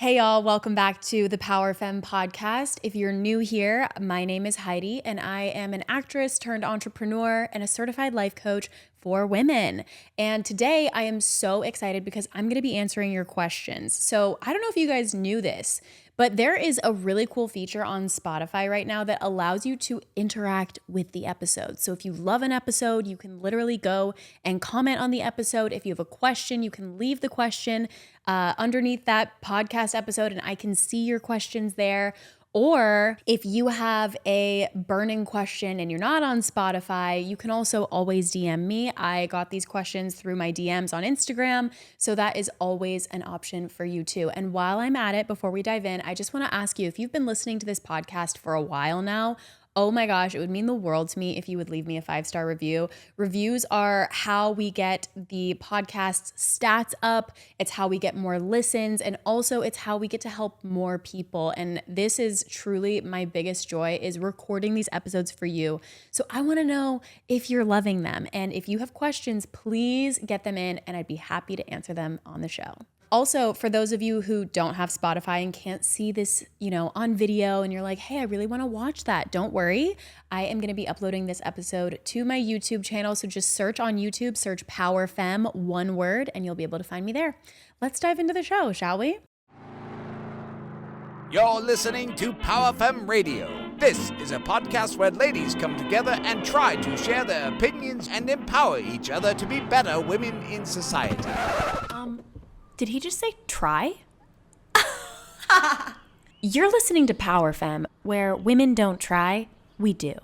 Hey y'all, welcome back to the Power Femme podcast. If you're new here, my name is Heidi and I am an actress turned entrepreneur and a certified life coach for women. And today I am so excited because I'm going to be answering your questions. So I don't know if you guys knew this, but there is a really cool feature on Spotify right now that allows you to interact with the episode. So if you love an episode, you can literally go and comment on the episode. If you have a question, you can leave the question underneath that podcast episode and I can see your questions there. Or if you have a burning question and you're not on Spotify, you can also always DM me. I got these questions through my DMs on Instagram, so that is always an option for you too. And while I'm at it, before we dive in, I just want to ask you, if you've been listening to this podcast for a while now, oh my gosh, it would mean the world to me if you would leave me a 5-star review. Reviews are how we get the podcast's stats up. It's how we get more listens. And also it's how we get to help more people. And this is truly my biggest joy, is recording these episodes for you. So I want to know if you're loving them. And if you have questions, please get them in and I'd be happy to answer them on the show. Also, for those of you who don't have Spotify and can't see this, on video and you're like, hey, I really want to watch that, don't worry. I am going to be uploading this episode to my YouTube channel. So just search on YouTube, search Power Femme, one word, and you'll be able to find me there. Let's dive into the show, shall we? You're listening to Power Femme Radio. This is a podcast where ladies come together and try to share their opinions and empower each other to be better women in society. Did he just say try? You're listening to Power Femme, where women don't try, we do.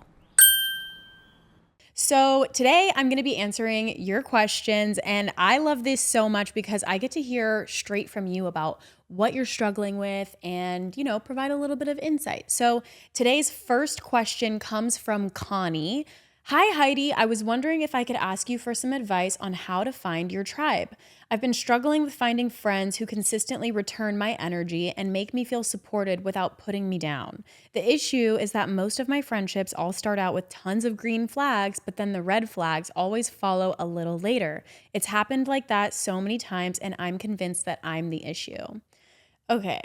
So today I'm going to be answering your questions, and I love this so much because I get to hear straight from you about what you're struggling with and, provide a little bit of insight. So today's first question comes from Connie. Hi, Heidi. I was wondering if I could ask you for some advice on how to find your tribe. I've been struggling with finding friends who consistently return my energy and make me feel supported without putting me down. The issue is that most of my friendships all start out with tons of green flags, but then the red flags always follow a little later. It's happened like that so many times, and I'm convinced that I'm the issue. Okay.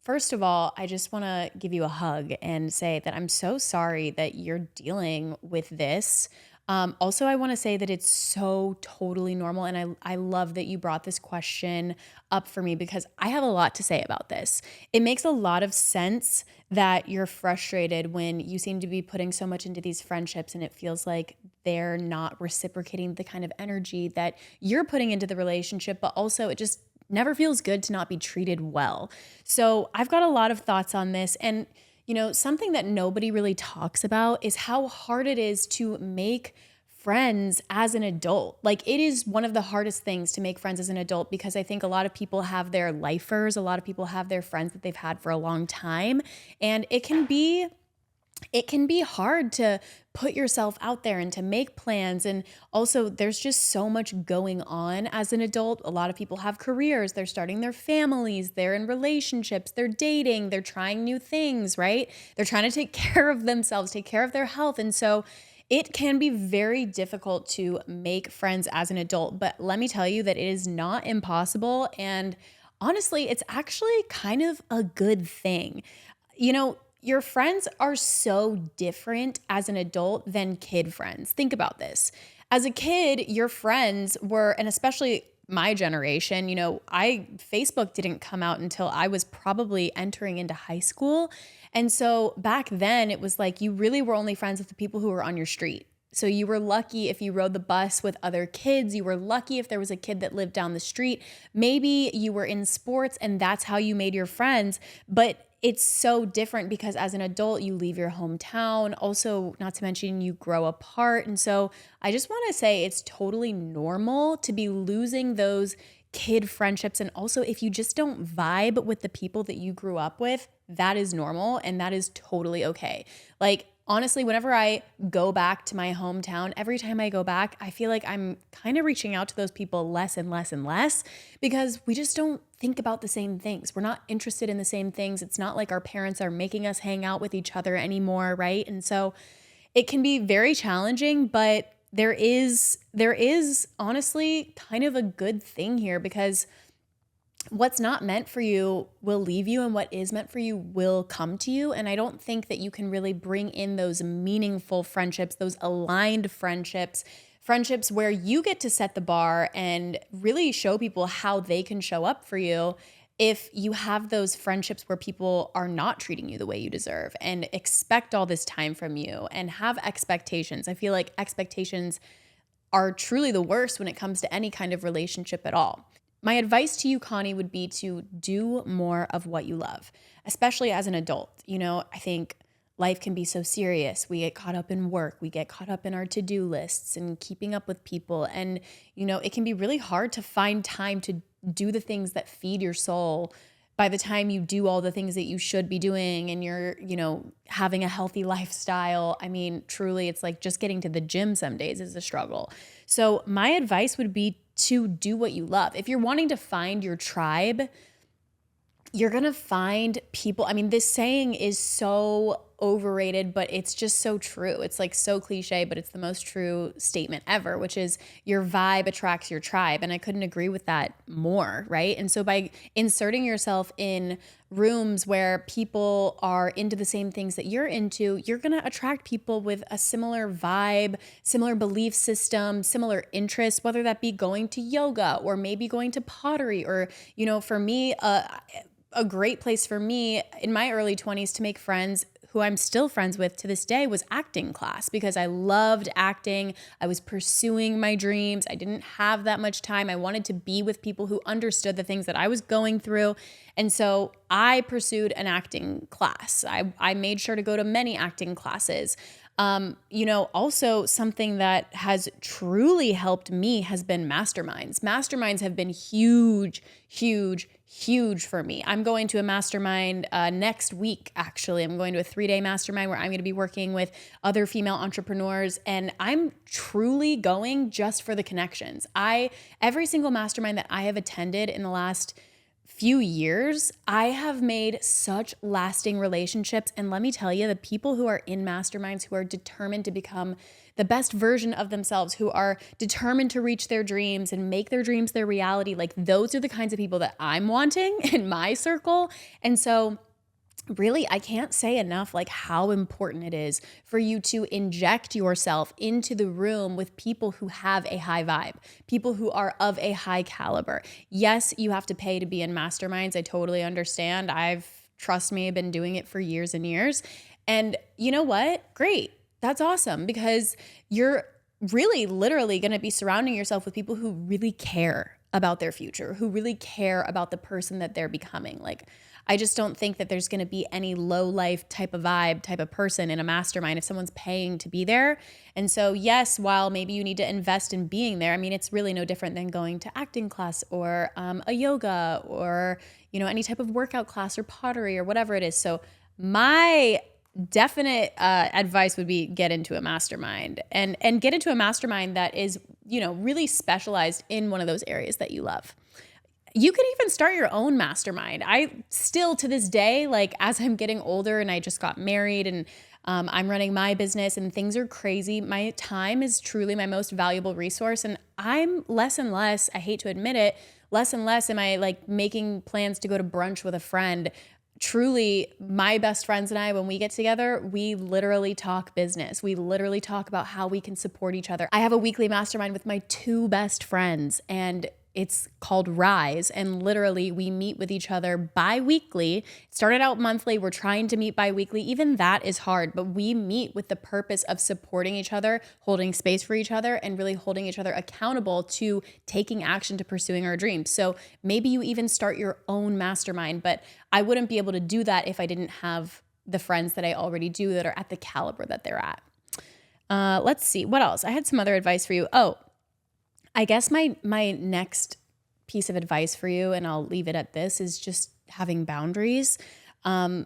First of all, I just want to give you a hug and say that I'm so sorry that you're dealing with this. Also, I want to say that it's so totally normal. And I love that you brought this question up for me because I have a lot to say about this. It makes a lot of sense that you're frustrated when you seem to be putting so much into these friendships and it feels like they're not reciprocating the kind of energy that you're putting into the relationship, but also it just never feels good to not be treated well. So I've got a lot of thoughts on this. And, something that nobody really talks about is how hard it is to make friends as an adult. Like, it is one of the hardest things to make friends as an adult because I think a lot of people have their lifers. A lot of people have their friends that they've had for a long time. And it can be hard to put yourself out there and to make plans. And also there's just so much going on as an adult. A lot of people have careers, they're starting their families, they're in relationships, they're dating, they're trying new things, right? They're trying to take care of themselves, take care of their health. And so it can be very difficult to make friends as an adult, but let me tell you that it is not impossible. And honestly, it's actually kind of a good thing. Your friends are so different as an adult than kid friends. Think about this. As a kid, your friends were, and especially my generation, Facebook didn't come out until I was probably entering into high school. And so back then it was like you really were only friends with the people who were on your street. So you were lucky if you rode the bus with other kids. You were lucky if there was a kid that lived down the street. Maybe you were in sports and that's how you made your friends. But it's so different because as an adult, you leave your hometown. Also, not to mention you grow apart. And so I just want to say it's totally normal to be losing those kid friendships. And also, if you just don't vibe with the people that you grew up with, that is normal and that is totally okay. Like, honestly, whenever I go back to my hometown, every time I go back, I feel like I'm kind of reaching out to those people less and less and less because we just don't think about the same things. We're not interested in the same things. It's not like our parents are making us hang out with each other anymore, right? And so it can be very challenging, but there is honestly kind of a good thing here because what's not meant for you will leave you, and what is meant for you will come to you. And I don't think that you can really bring in those meaningful friendships, those aligned friendships, friendships where you get to set the bar and really show people how they can show up for you, if you have those friendships where people are not treating you the way you deserve and expect all this time from you and have expectations. I feel like expectations are truly the worst when it comes to any kind of relationship at all. My advice to you, Connie, would be to do more of what you love, especially as an adult. I think life can be so serious. We get caught up in work, we get caught up in our to-do lists and keeping up with people. And, it can be really hard to find time to do the things that feed your soul by the time you do all the things that you should be doing and you're, having a healthy lifestyle. I mean, truly, it's like just getting to the gym some days is a struggle. So my advice would be to do what you love. If you're wanting to find your tribe, you're going to find people. I mean, this saying is so overrated, but it's just so true. It's like so cliche, but it's the most true statement ever, which is your vibe attracts your tribe. And I couldn't agree with that more, right? And so by inserting yourself in rooms where people are into the same things that you're into, you're going to attract people with a similar vibe, similar belief system, similar interests, whether that be going to yoga or maybe going to pottery or, for me, a great place for me in my early 20s to make friends who I'm still friends with to this day was acting class, because I loved acting. I was pursuing my dreams. I didn't have that much time. I wanted to be with people who understood the things that I was going through. And so I pursued an acting class. I made sure to go to many acting classes. Also something that has truly helped me has been masterminds. Masterminds have been huge, huge, huge for me. I'm going to a mastermind next week, actually. I'm going to a 3-day mastermind where I'm going to be working with other female entrepreneurs, and I'm truly going just for the connections. Every single mastermind that I have attended in the last few years, I have made such lasting relationships. And let me tell you, the people who are in masterminds, who are determined to become the best version of themselves, who are determined to reach their dreams and make their dreams their reality, like those are the kinds of people that I'm wanting in my circle. And so really, I can't say enough like how important it is for you to inject yourself into the room with people who have a high vibe, people who are of a high caliber. Yes, you have to pay to be in masterminds. I totally understand. Trust me, I've been doing it for years and years. And you know what? Great. That's awesome, because you're really literally going to be surrounding yourself with people who really care about their future, who really care about the person that they're becoming. Like, I just don't think that there's going to be any low life type of vibe, type of person in a mastermind if someone's paying to be there. And so, yes, while maybe you need to invest in being there, I mean, it's really no different than going to acting class or a yoga or, any type of workout class or pottery or whatever it is. So my definite advice would be get into a mastermind and get into a mastermind that is, really specialized in one of those areas that you love. You could even start your own mastermind. I still, to this day, like as I'm getting older and I just got married and I'm running my business and things are crazy, my time is truly my most valuable resource. And I'm less and less, I hate to admit it, less and less am I like making plans to go to brunch with a friend. Truly, my best friends and I, when we get together, we literally talk business. We literally talk about how we can support each other. I have a weekly mastermind with my 2 best friends, and it's called Rise. And literally, we meet with each other bi-weekly. It started out monthly. We're trying to meet bi-weekly. Even that is hard, but we meet with the purpose of supporting each other, holding space for each other, and really holding each other accountable to taking action to pursuing our dreams. So maybe you even start your own mastermind, but I wouldn't be able to do that if I didn't have the friends that I already do that are at the caliber that they're at. Let's see. What else? I had some other advice for you. Oh, I guess my next piece of advice for you, and I'll leave it at this, is just having boundaries. I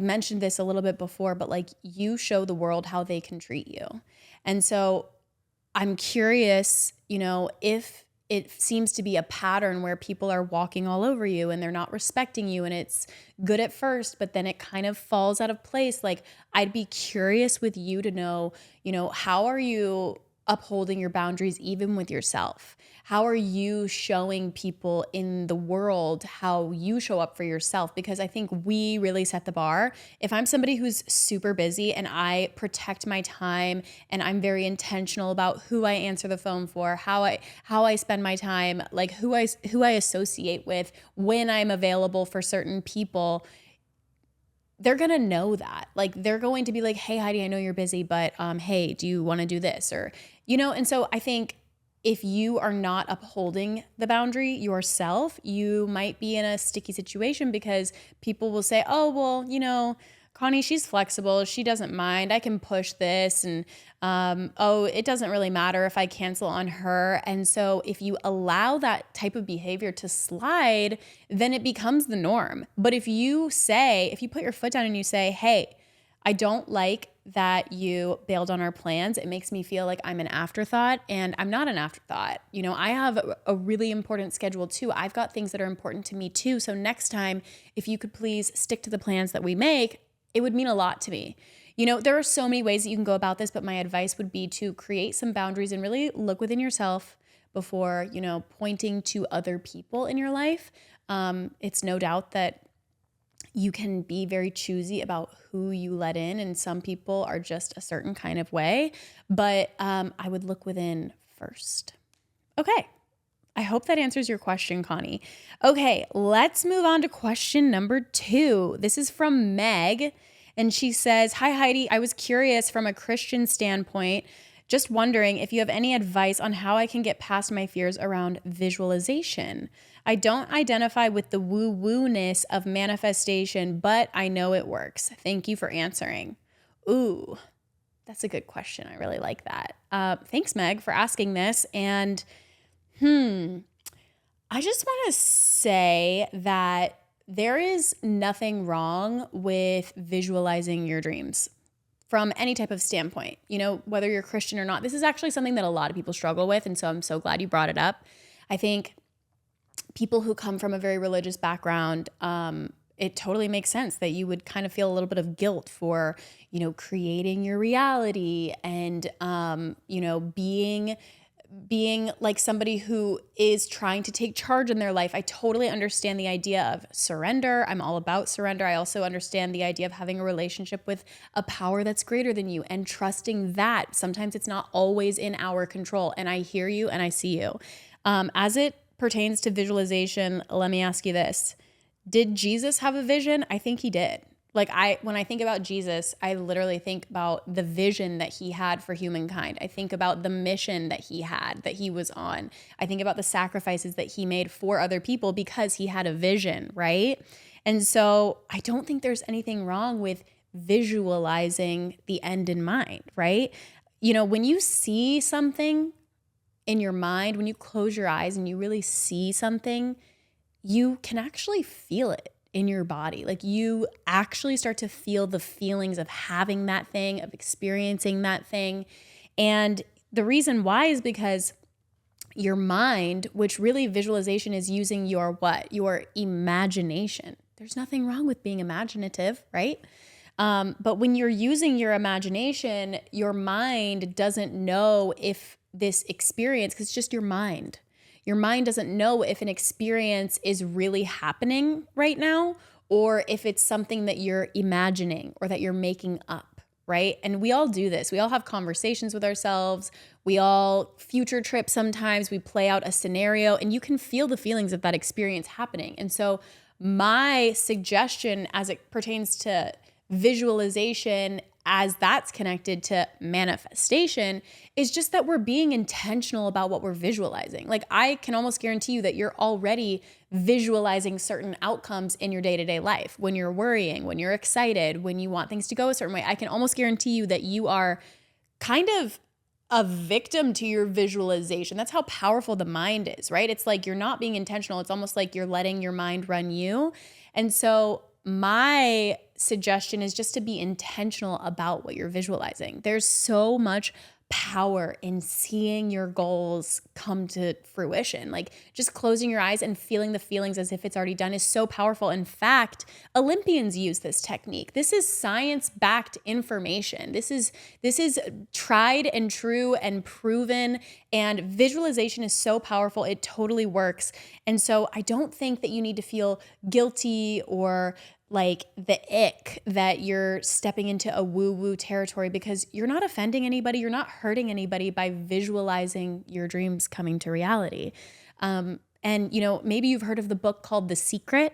mentioned this a little bit before, but like you show the world how they can treat you. And so I'm curious, if it seems to be a pattern where people are walking all over you and they're not respecting you, and it's good at first, but then it kind of falls out of place. Like, I'd be curious with you to know, how are you upholding your boundaries even with yourself? How are you showing people in the world how you show up for yourself? Because I think we really set the bar. If I'm somebody who's super busy and I protect my time and I'm very intentional about who I answer the phone for, how I spend my time, like who I associate with, when I'm available for certain people, they're going to know that. Like they're going to be like, "Hey Heidi, I know you're busy, but hey, do you want to do this?" Or and so I think if you are not upholding the boundary yourself, you might be in a sticky situation because people will say, "Oh, well, Connie, she's flexible. She doesn't mind. I can push this." And, oh, it doesn't really matter if I cancel on her. And so if you allow that type of behavior to slide, then it becomes the norm. But if you put your foot down and you say, "Hey, I don't like that you bailed on our plans. It makes me feel like I'm an afterthought," and I'm not an afterthought. I have a really important schedule too. I've got things that are important to me too. So next time, if you could please stick to the plans that we make, it would mean a lot to me. There are so many ways that you can go about this, but my advice would be to create some boundaries and really look within yourself before, pointing to other people in your life. It's no doubt that you can be very choosy about who you let in, and some people are just a certain kind of way, but I would look within first. Okay. I hope that answers your question, Connie. Okay, let's move on to question number 2. This is from Meg, and she says, "Hi Heidi, I was curious from a Christian standpoint, just wondering if you have any advice on how I can get past my fears around visualization. I don't identify with the woo-woo-ness of manifestation, but I know it works. Thank you for answering." Ooh, that's a good question. I really like that. Thanks, Meg, for asking this. And I just want to say that there is nothing wrong with visualizing your dreams from any type of standpoint, whether you're Christian or not. This is actually something that a lot of people struggle with, and so I'm so glad you brought it up. I think people who come from a very religious background, it totally makes sense that you would kind of feel a little bit of guilt for, creating your reality and, being like somebody who is trying to take charge in their life. I totally understand the idea of surrender. I'm all about surrender. I also understand the idea of having a relationship with a power that's greater than you and trusting that sometimes it's not always in our control. And I hear you and I see you. As it pertains to visualization, let me ask you this. Did Jesus have a vision? I think he did. When I think about Jesus, I literally think about the vision that he had for humankind. I think about the mission that he was on. I think about the sacrifices that he made for other people because he had a vision, right? And so I don't think there's anything wrong with visualizing the end in mind, right? When you see something in your mind, when you close your eyes and you really see something, you can actually feel it in your body. Like you actually start to feel the feelings of having that thing, of experiencing that thing. And the reason why is because your mind, which really visualization is using your what? Your imagination. There's nothing wrong with being imaginative, right? But when you're using your imagination, your mind doesn't know if this experience, because it's just your mind. Your mind doesn't know if an experience is really happening right now or if it's something that you're imagining or that you're making up, right? And we all do this. We all have conversations with ourselves. We all future trip sometimes. We play out a scenario and you can feel the feelings of that experience happening. And so my suggestion as it pertains to visualization as that's connected to manifestation is just that we're being intentional about what we're visualizing. Like I can almost guarantee you that you're already visualizing certain outcomes in your day-to-day life. When you're worrying, when you're excited, when you want things to go a certain way, I can almost guarantee you that you are kind of a victim to your visualization. That's how powerful the mind is, right? It's like you're not being intentional. It's almost like you're letting your mind run you. And so my suggestion is just to be intentional about what you're visualizing. There's so much power in seeing your goals come to fruition. Like just closing your eyes and feeling the feelings as if it's already done is so powerful. In fact, Olympians use this technique. This is science-backed information. This is tried and true and proven, and visualization is so powerful. It totally works. And so I don't think that you need to feel guilty or like the ick that you're stepping into a woo-woo territory, because you're not offending anybody. You're not hurting anybody by visualizing your dreams coming to reality. And, maybe you've heard of the book called The Secret.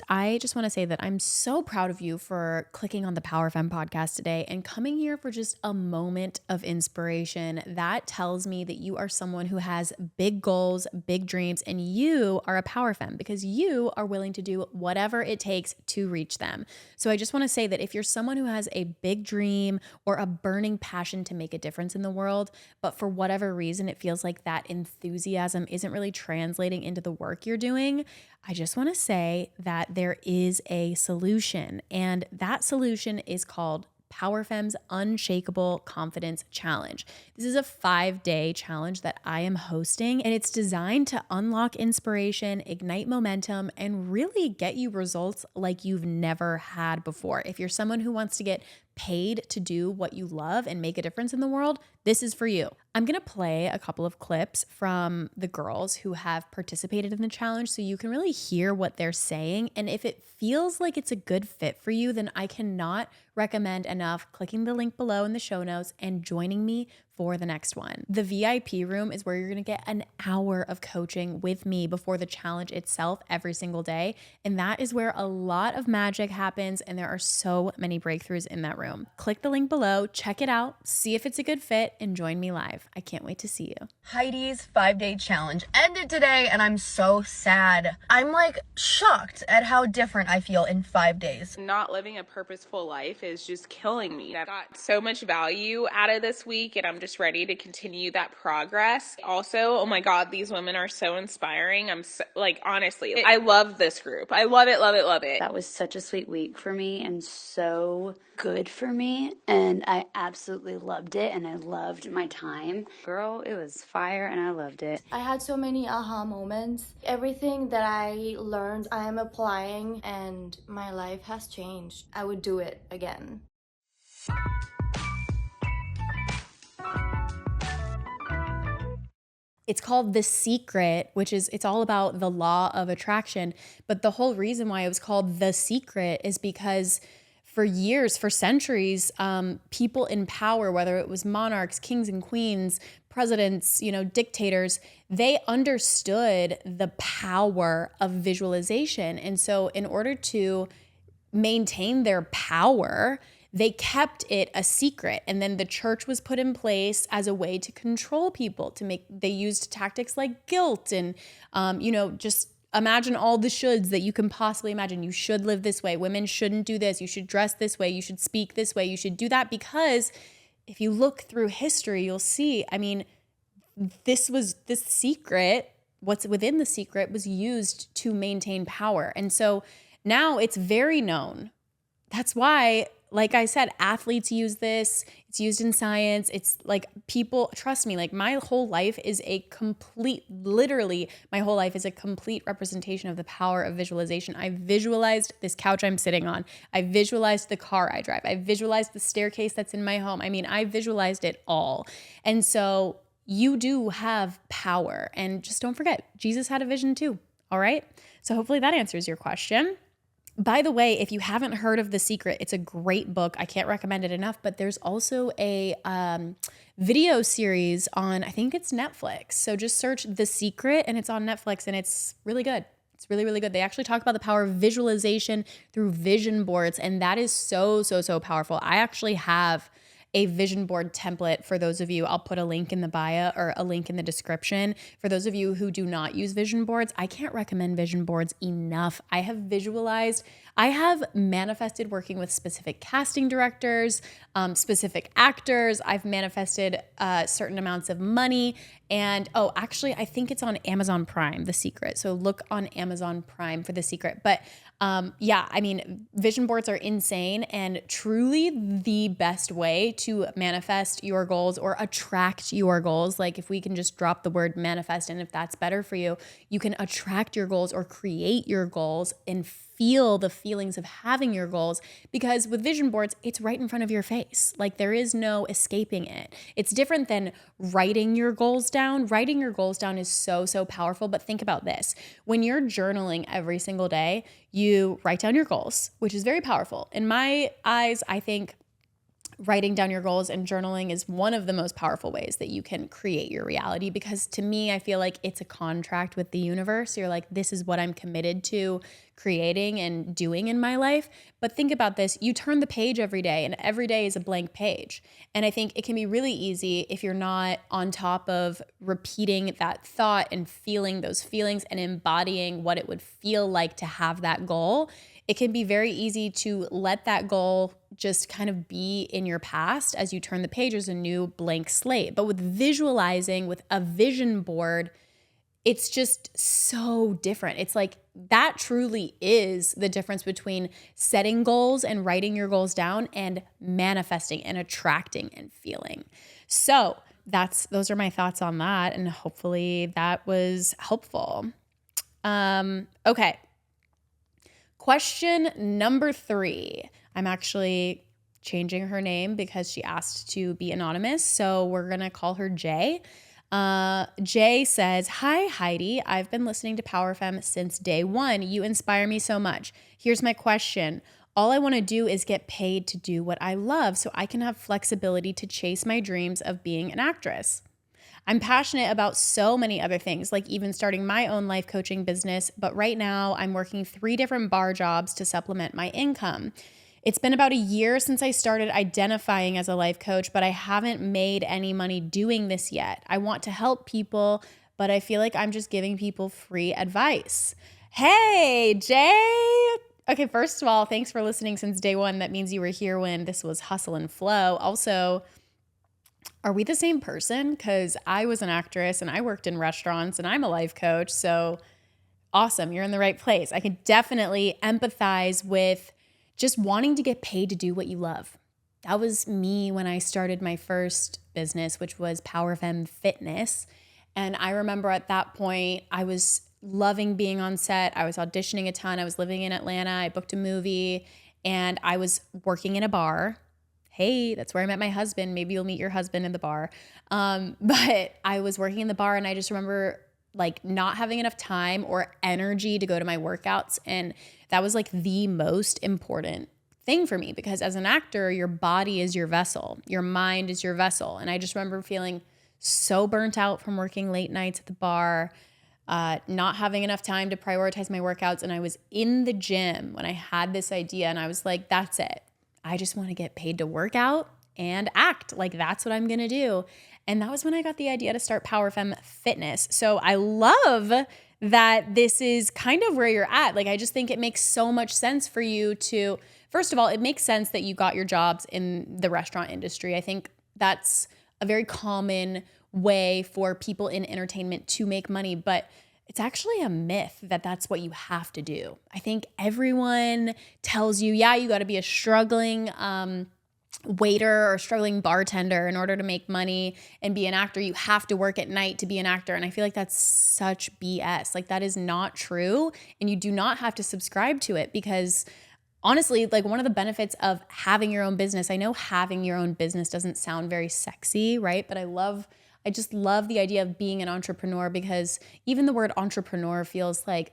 I just want to say that I'm so proud of you for clicking on the Power Femme podcast today and coming here for just a moment of inspiration. That tells me that you are someone who has big goals, big dreams, and you are a Power Femme because you are willing to do whatever it takes to reach them. So I just want to say that if you're someone who has a big dream or a burning passion to make a difference in the world, but for whatever reason it feels like that enthusiasm isn't really translating into the work you're doing, I just want to say that there is a solution, and that solution is called Power Femme's Unshakable Confidence Challenge. This is a 5-day challenge that I am hosting, and it's designed to unlock inspiration, ignite momentum, and really get you results like you've never had before. If you're someone who wants to get paid to do what you love and make a difference in the world, this is for you. I'm going to play a couple of clips from the girls who have participated in the challenge so you can really hear what they're saying. And if it feels like it's a good fit for you, then I cannot recommend enough clicking the link below in the show notes and joining me for the next one. The VIP room is where you're going to get an hour of coaching with me before the challenge itself every single day. And that is where a lot of magic happens, and there are so many breakthroughs in that room. Click the link below, check it out, see if it's a good fit, and join me live. I can't wait to see you. Heidi's 5-day challenge ended today, and I'm so sad. I'm like shocked at how different I feel in 5 days. Not living a purposeful life is just killing me. I've got so much value out of this week, and I'm just ready to continue that progress. Also, oh my God, these women are so inspiring. I'm so, honestly, I love this group. I love it, love it, love it. That was such a sweet week for me and so good for me, and I absolutely loved it, and I loved my time. Girl, it was fire, and I loved it. I had so many aha moments. Everything that I learned, I am applying, and my life has changed. I would do it again. It's called The Secret, it's all about the law of attraction. But the whole reason why it was called The Secret is because for years, for centuries, people in power, whether it was monarchs, kings and queens, presidents, dictators, they understood the power of visualization. And so in order to maintain their power, they kept it a secret. And then the church was put in place as a way to control people, they used tactics like guilt and, just imagine all the shoulds that you can possibly imagine. You should live this way. Women shouldn't do this. You should dress this way. You should speak this way. You should do that. Because if you look through history, you'll see, this secret, what's within the secret was used to maintain power. And so now it's very known. That's why, like I said, athletes use this. It's used in science. It's like people, trust me, like my whole life is my whole life is a complete representation of the power of visualization. I visualized this couch I'm sitting on. I visualized the car I drive. I visualized the staircase that's in my home. I visualized it all. And so you do have power. And just don't forget, Jesus had a vision too. All right. So hopefully that answers your question. By the way, if you haven't heard of The Secret, it's a great book. I can't recommend it enough, but there's also a video series on, I think it's Netflix. So just search The Secret and it's on Netflix, and it's really good. It's really, really good. They actually talk about the power of visualization through vision boards, and that is so, so, so powerful. I actually have a vision board template for those of you. I'll put a link in the bio or a link in the description. For those of you who do not use vision boards, I can't recommend vision boards enough. I have manifested working with specific casting directors, specific actors. I've manifested certain amounts of money. And actually, I think it's on Amazon Prime, The Secret. So look on Amazon Prime for The Secret. But vision boards are insane and truly the best way to manifest your goals or attract your goals. Like if we can just drop the word manifest, and if that's better for you, you can attract your goals or create your goals and feel the feelings of having your goals, because with vision boards, it's right in front of your face. Like there is no escaping it. It's different than writing your goals down. Writing your goals down is so, so powerful. But think about this. When you're journaling every single day, you write down your goals, which is very powerful. In my eyes, I think writing down your goals and journaling is one of the most powerful ways that you can create your reality, because to me, I feel like it's a contract with the universe. You're like, this is what I'm committed to creating and doing in my life. But think about this. You turn the page every day, and every day is a blank page. And I think it can be really easy if you're not on top of repeating that thought and feeling those feelings and embodying what it would feel like to have that goal. It can be very easy to let that goal just kind of be in your past as you turn the page as a new blank slate. But with visualizing, with a vision board, it's just so different. It's like that truly is the difference between setting goals and writing your goals down and manifesting and attracting and feeling. So those are my thoughts on that. And hopefully that was helpful. Okay. Question number 3. I'm actually changing her name because she asked to be anonymous. So we're going to call her Jay. Jay says, "Hi, Heidi. I've been listening to Power Femme since day one. You inspire me so much. Here's my question. All I want to do is get paid to do what I love so I can have flexibility to chase my dreams of being an actress. I'm passionate about so many other things, like even starting my own life coaching business, but right now I'm working 3 different bar jobs to supplement my income. It's been about a year since I started identifying as a life coach, but I haven't made any money doing this yet. I want to help people, but I feel like I'm just giving people free advice." Hey, Jay. Okay, first of all, thanks for listening since day one. That means you were here when this was hustle and flow. Also, are we the same person? Because I was an actress and I worked in restaurants and I'm a life coach. So awesome. You're in the right place. I can definitely empathize with just wanting to get paid to do what you love. That was me when I started my first business, which was Power Femme Fitness. And I remember at that point, I was loving being on set. I was auditioning a ton. I was living in Atlanta. I booked a movie and I was working in a bar. Hey, that's where I met my husband. Maybe you'll meet your husband in the bar. But I was working in the bar and I just remember like not having enough time or energy to go to my workouts. And that was like the most important thing for me, because as an actor, your body is your vessel. Your mind is your vessel. And I just remember feeling so burnt out from working late nights at the bar, not having enough time to prioritize my workouts. And I was in the gym when I had this idea and I was like, that's it. I just want to get paid to work out and act. Like that's what I'm going to do. And that was when I got the idea to start Power Femme Fitness. So I love that this is kind of where you're at. Like I just think it makes so much sense for you to, first of all, it makes sense that you got your jobs in the restaurant industry. I think that's a very common way for people in entertainment to make money, but it's actually a myth that that's what you have to do. I think everyone tells you, yeah, you got to be a struggling waiter or struggling bartender in order to make money and be an actor. You have to work at night to be an actor. And I feel like that's such BS. Like that is not true. And you do not have to subscribe to it, because honestly, like one of the benefits of having your own business, I know having your own business doesn't sound very sexy, right? But I just love the idea of being an entrepreneur, because even the word entrepreneur feels like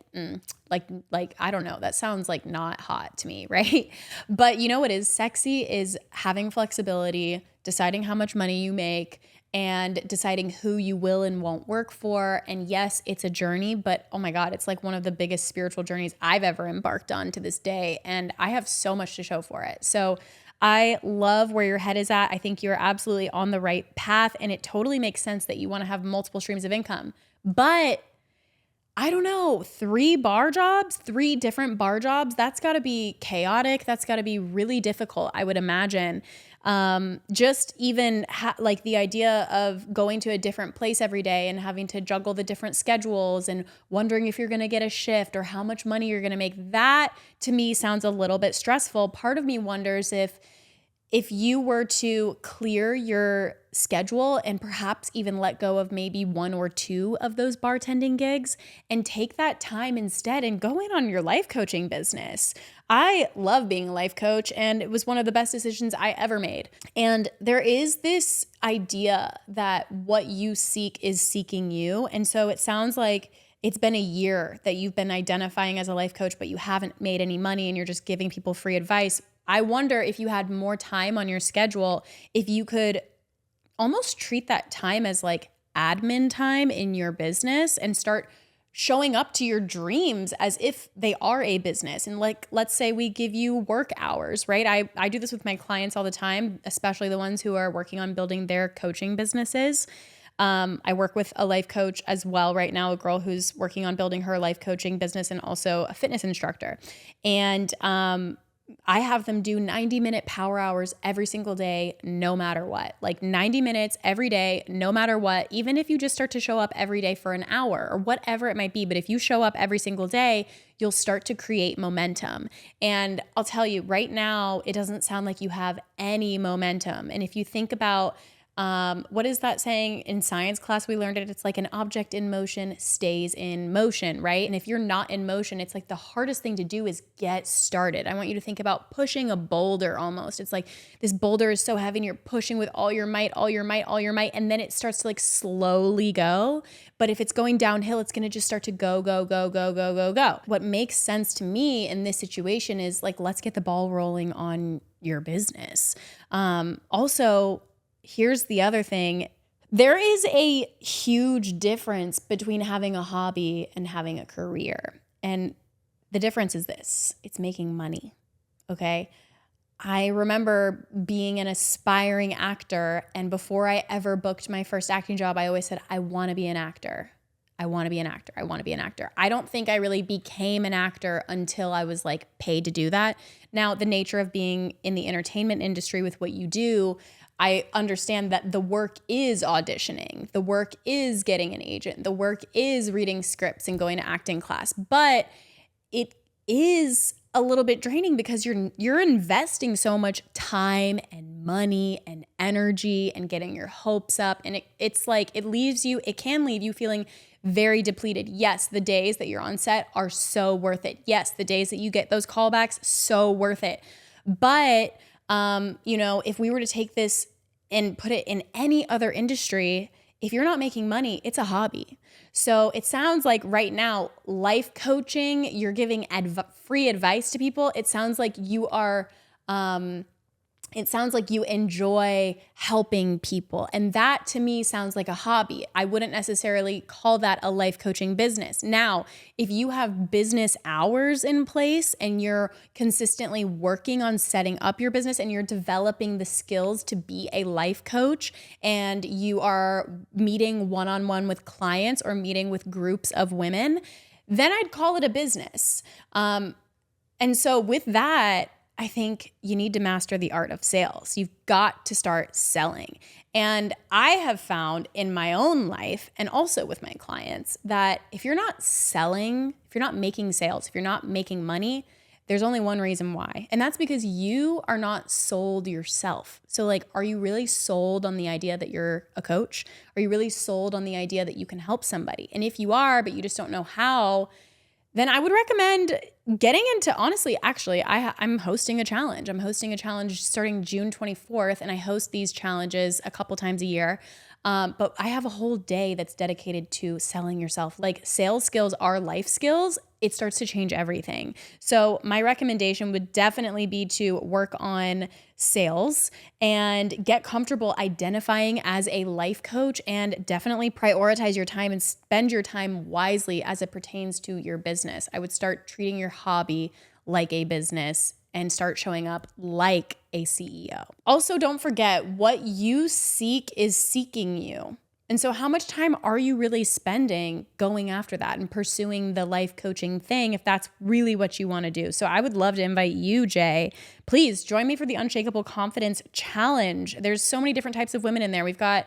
I don't know, that sounds like not hot to me, right? But you know what is sexy is having flexibility, deciding how much money you make, and deciding who you will and won't work for. And yes, it's a journey, but oh my God, it's like one of the biggest spiritual journeys I've ever embarked on to this day. And I have so much to show for it. So I love where your head is at. I think you're absolutely on the right path, and it totally makes sense that you want to have multiple streams of income. But I don't know, 3 different bar jobs, that's got to be chaotic. That's got to be really difficult, I would imagine. Just even like the idea of going to a different place every day and having to juggle the different schedules and wondering if you're going to get a shift or how much money you're going to make. That to me sounds a little bit stressful. Part of me wonders if you were to clear your schedule and perhaps even let go of maybe 1 or 2 of those bartending gigs and take that time instead and go in on your life coaching business. I love being a life coach, and it was one of the best decisions I ever made. And there is this idea that what you seek is seeking you. And so it sounds like it's been a year that you've been identifying as a life coach, but you haven't made any money and you're just giving people free advice. I wonder if you had more time on your schedule, if you could almost treat that time as like admin time in your business and start showing up to your dreams as if they are a business. And like, let's say we give you work hours, right? I do this with my clients all the time, especially the ones who are working on building their coaching businesses. I work with a life coach as well right now, a girl who's working on building her life coaching business and also a fitness instructor. And I have them do 90-minute power hours every single day, no matter what. Like 90 minutes every day, no matter what, even if you just start to show up every day for an hour or whatever it might be. But if you show up every single day, you'll start to create momentum. And I'll tell you right now, it doesn't sound like you have any momentum. And if you think about what is that saying in science class? We learned it. It's like an object in motion stays in motion, right? And if you're not in motion, it's like the hardest thing to do is get started. I want you to think about pushing a boulder almost. It's like this boulder is so heavy and you're pushing with all your might, all your might, all your might. And then it starts to like slowly go. But if it's going downhill, it's going to just start to go, go, go, go, go, go, go. What makes sense to me in this situation is like, let's get the ball rolling on your business. Also, here's the other thing. There is a huge difference between having a hobby and having a career. And the difference is this: it's making money. Okay. I remember being an aspiring actor, and before I ever booked my first acting job, I always said, I want to be an actor. I want to be an actor. I want to be an actor. I don't think I really became an actor until I was like paid to do that. Now, the nature of being in the entertainment industry with what you do, I understand that the work is auditioning. The work is getting an agent. The work is reading scripts and going to acting class. But it is a little bit draining because you're investing so much time and money and energy and getting your hopes up. And it's like it can leave you feeling very depleted. Yes, the days that you're on set are so worth it. Yes, the days that you get those callbacks, so worth it. But if we were to take this and put it in any other industry, if you're not making money, it's a hobby. So it sounds like right now, life coaching, you're giving free advice to people. It sounds like you are, it sounds like you enjoy helping people. And that to me sounds like a hobby. I wouldn't necessarily call that a life coaching business. Now, if you have business hours in place and you're consistently working on setting up your business and you're developing the skills to be a life coach and you are meeting one-on-one with clients or meeting with groups of women, then I'd call it a business. And so with that, I think you need to master the art of sales. You've got to start selling. And I have found in my own life and also with my clients that if you're not selling, if you're not making sales, if you're not making money, there's only one reason why. And that's because you are not sold yourself. So like, are you really sold on the idea that you're a coach? Are you really sold on the idea that you can help somebody? And if you are, but you just don't know how, then I would recommend getting into, honestly, actually, I'm hosting a challenge. I'm hosting a challenge starting June 24th, and I host these challenges a couple times a year. But I have a whole day that's dedicated to selling yourself. Like sales skills are life skills. It starts to change everything. So my recommendation would definitely be to work on sales and get comfortable identifying as a life coach, and definitely prioritize your time and spend your time wisely as it pertains to your business. I would start treating your hobby like a business and start showing up like a CEO. Also, don't forget what you seek is seeking you. And so how much time are you really spending going after that and pursuing the life coaching thing if that's really what you want to do? So I would love to invite you, Jay. Please join me for the Unshakable Confidence Challenge. There's so many different types of women in there. We've got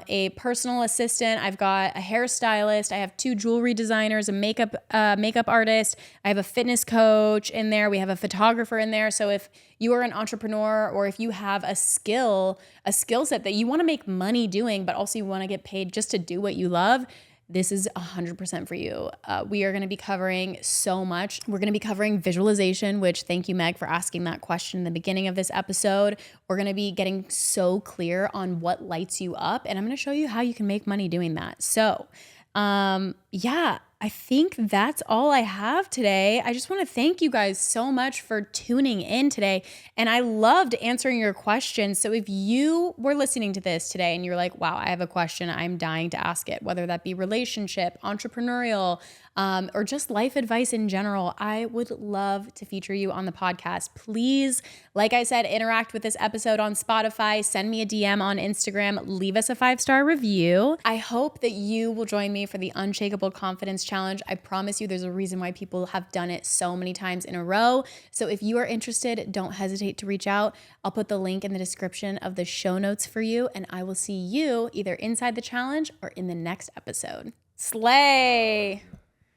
a personal assistant. I've got a hairstylist. I have 2 jewelry designers, a makeup artist. I have a fitness coach in there. We have a photographer in there. So if you are an entrepreneur or if you have a skill set that you want to make money doing, but also you want to get paid just to do what you love, this is 100% for you. We are going to be covering so much. We're going to be covering visualization, which thank you, Meg, for asking that question in the beginning of this episode. We're going to be getting so clear on what lights you up, and I'm going to show you how you can make money doing that. So, yeah, I think that's all I have today. I just want to thank you guys so much for tuning in today. And I loved answering your questions. So if you were listening to this today and you're like, wow, I have a question, I'm dying to ask it, whether that be relationship, entrepreneurial, or just life advice in general, I would love to feature you on the podcast. Please, like I said, interact with this episode on Spotify, send me a DM on Instagram, leave us a 5-star review. I hope that you will join me for the Unshakable Confidence Challenge. I promise you there's a reason why people have done it so many times in a row. So if you are interested, don't hesitate to reach out. I'll put the link in the description of the show notes for you, and I will see you either inside the challenge or in the next episode. Slay!